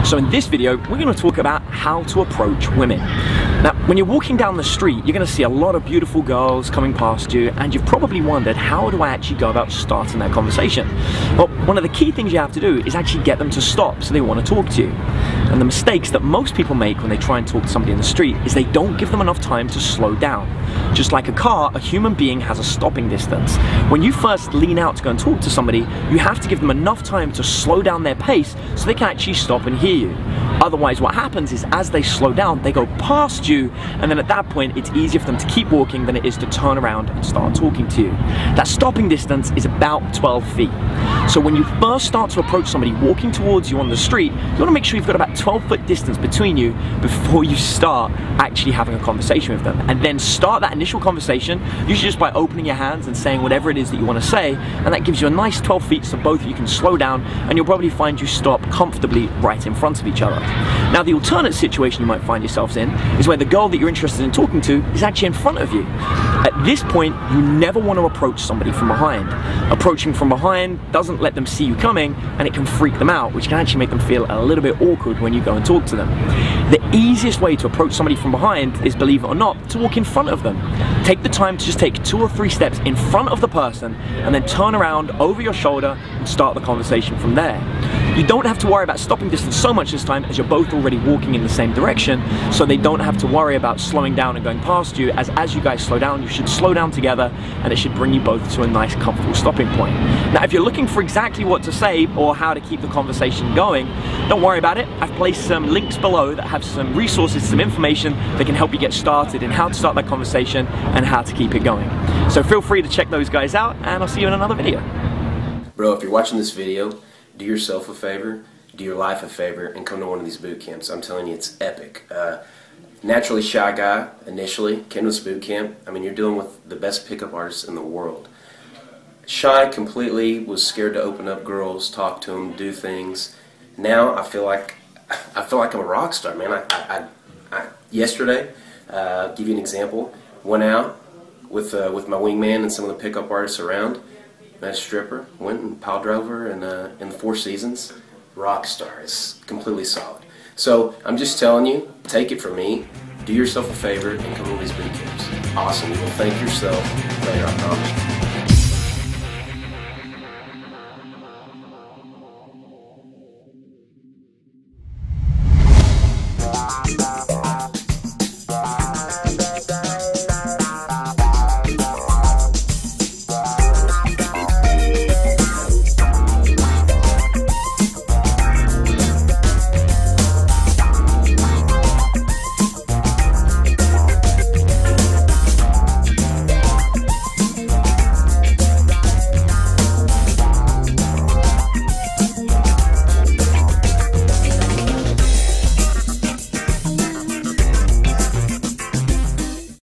So in this video, we're going to talk about how to approach women. Now, when you're walking down the street, you're going to see a lot of beautiful girls coming past you, and you've probably wondered, how do I actually go about starting that conversation? Well, one of the key things you have to do is actually get them to stop so they want to talk to you. And the mistakes that most people make when they try and talk to somebody in the street is they don't give them enough time to slow down. Just like a car, a human being has a stopping distance. When you first lean out to go and talk to somebody, you have to give them enough time to slow down their pace so they can actually stop and hear you. Otherwise, what happens is as they slow down, they go past you, and then at that point, it's easier for them to keep walking than it is to turn around and start talking to you. That stopping distance is about 12 feet. So when you first start to approach somebody walking towards you on the street, you want to make sure you've got about 12-foot distance between you before you start actually having a conversation with them. And then start that initial conversation, usually just by opening your hands and saying whatever it is that you want to say, and that gives you a nice 12 feet so both of you can slow down, and you'll probably find you stop comfortably right in front of each other. Now, the alternate situation you might find yourselves in is where the girl that you're interested in talking to is actually in front of you. At this point, you never want to approach somebody from behind. Approaching from behind doesn't let them see you coming, and it can freak them out, which can actually make them feel a little bit awkward when you go and talk to them. The easiest way to approach somebody from behind is, believe it or not, to walk in front of them. Take the time to just take 2 or 3 steps in front of the person, and then turn around over your shoulder and start the conversation from there. You don't have to worry about stopping distance so much this time, as you're both already walking in the same direction, so they don't have to worry about slowing down and going past you, as you guys slow down, you should slow down together, and it should bring you both to a nice, comfortable stopping point. Now, if you're looking for exactly what to say or how to keep the conversation going, don't worry about it. I've placed some links below that have some resources, some information that can help you get started in how to start that conversation and how to keep it going. So feel free to check those guys out, and I'll see you in another video. Bro, if you're watching this video, do yourself a favor, do your life a favor, and come to one of these boot camps. I'm telling you, it's epic. Naturally shy guy, initially, came to this boot camp. I mean, you're dealing with the best pickup artists in the world. Shy completely, was scared to open up girls, talk to them, do things. Now I feel like I'm a rock star, man. Yesterday, give you an example, went out with my wingman and some of the pickup artists around. Met a stripper, went and pile drove her in the Four Seasons. Rock star, is completely solid. So I'm just telling you, take it from me, do yourself a favor and come to these boot camps. Awesome, you will thank yourself later, I promise you.